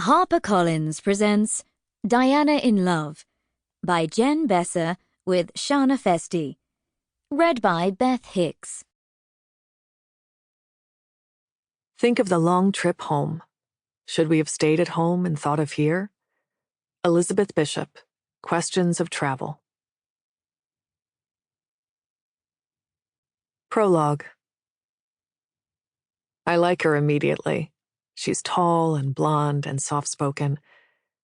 HarperCollins presents Diana in Love by Jen Besser with Shana Festi. Read by Beth Hicks. Think of the long trip home. Should we have stayed at home and thought of here? Elizabeth Bishop, Questions of Travel. Prologue. I like her immediately. She's tall and blonde and soft-spoken.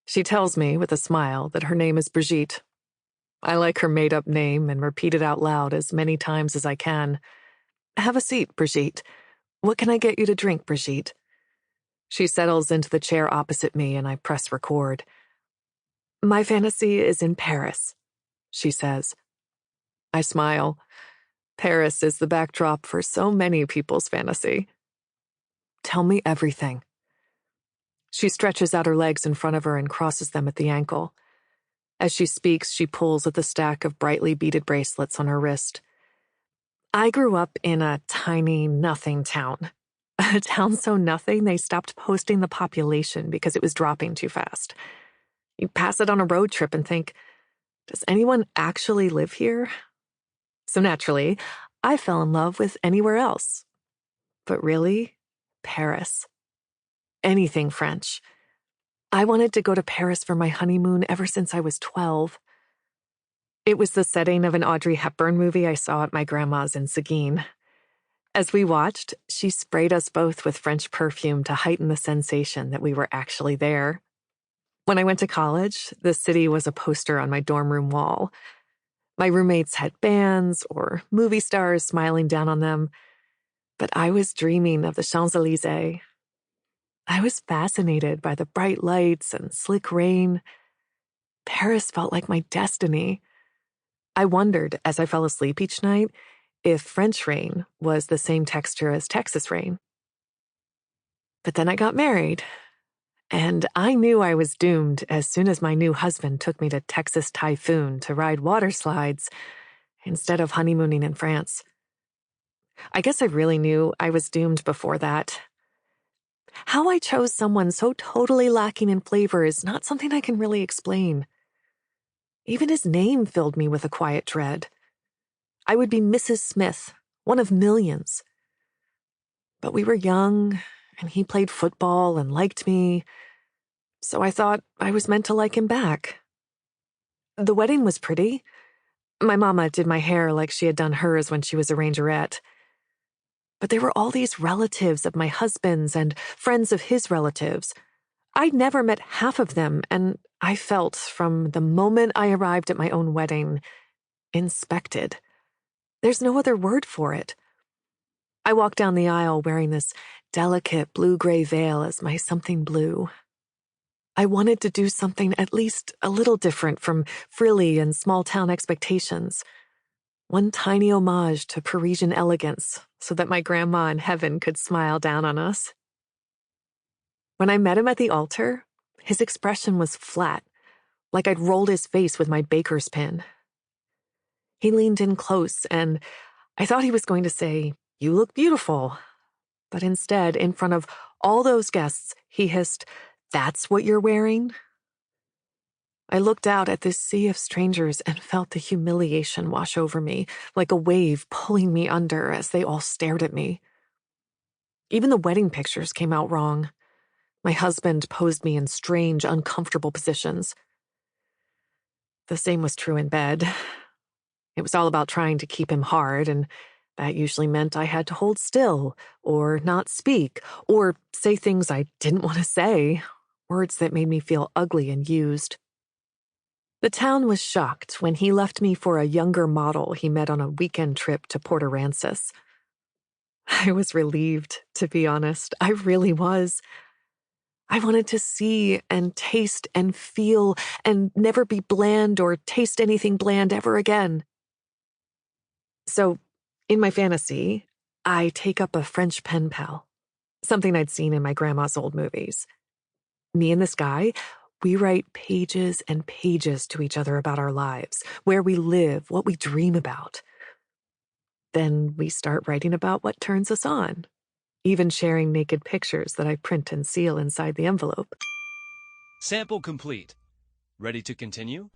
She tells me, with a smile, that her name is Brigitte. I like her made-up name and repeat it out loud as many times as I can. Have a seat, Brigitte. What can I get you to drink, Brigitte? She settles into the chair opposite me and I press record. My fantasy is in Paris, she says. I smile. Paris is the backdrop for so many people's fantasy. Tell me everything. She stretches out her legs in front of her and crosses them at the ankle. As she speaks, she pulls at the stack of brightly beaded bracelets on her wrist. I grew up in a tiny nothing town. A town so nothing they stopped posting the population because it was dropping too fast. You pass it on a road trip and think, does anyone actually live here? So naturally, I fell in love with anywhere else. But really, Paris. Anything French. I wanted to go to Paris for my honeymoon ever since I was 12. It was the setting of an Audrey Hepburn movie I saw at my grandma's in Seguin. As we watched, she sprayed us both with French perfume to heighten the sensation that we were actually there. When I went to college, the city was a poster on my dorm room wall. My roommates had bands or movie stars smiling down on them, but I was dreaming of the Champs-Élysées. I was fascinated by the bright lights and slick rain. Paris felt like my destiny. I wondered, as I fell asleep each night, if French rain was the same texture as Texas rain. But then I got married, and I knew I was doomed as soon as my new husband took me to Texas Typhoon to ride water slides instead of honeymooning in France. I guess I really knew I was doomed before that. How I chose someone so totally lacking in flavor is not something I can really explain. Even his name filled me with a quiet dread. I would be Mrs. Smith, one of millions. But we were young, and he played football and liked me, so I thought I was meant to like him back. The wedding was pretty. My mama did my hair like she had done hers when she was a rangerette. But there were all these relatives of my husband's and friends of his relatives. I'd never met half of them, and I felt, from the moment I arrived at my own wedding, inspected. There's no other word for it. I walked down the aisle wearing this delicate blue-gray veil as my something blue. I wanted to do something at least a little different from frilly and small-town expectations. One tiny homage to Parisian elegance so that my grandma in heaven could smile down on us. When I met him at the altar, his expression was flat, like I'd rolled his face with my baker's pin. He leaned in close, and I thought he was going to say, "You look beautiful." But instead, in front of all those guests, he hissed, "That's what you're wearing?" I looked out at this sea of strangers and felt the humiliation wash over me, like a wave pulling me under as they all stared at me. Even the wedding pictures came out wrong. My husband posed me in strange, uncomfortable positions. The same was true in bed. It was all about trying to keep him hard, and that usually meant I had to hold still, or not speak, or say things I didn't want to say, words that made me feel ugly and used. The town was shocked when he left me for a younger model he met on a weekend trip to Port Aransas. I was relieved, to be honest. I really was. I wanted to see and taste and feel and never be bland or taste anything bland ever again. So, in my fantasy, I take up a French pen pal, something I'd seen in my grandma's old movies. Me and this guy, we write pages and pages to each other about our lives, where we live, what we dream about. Then we start writing about what turns us on, even sharing naked pictures that I print and seal inside the envelope. Sample complete. Ready to continue?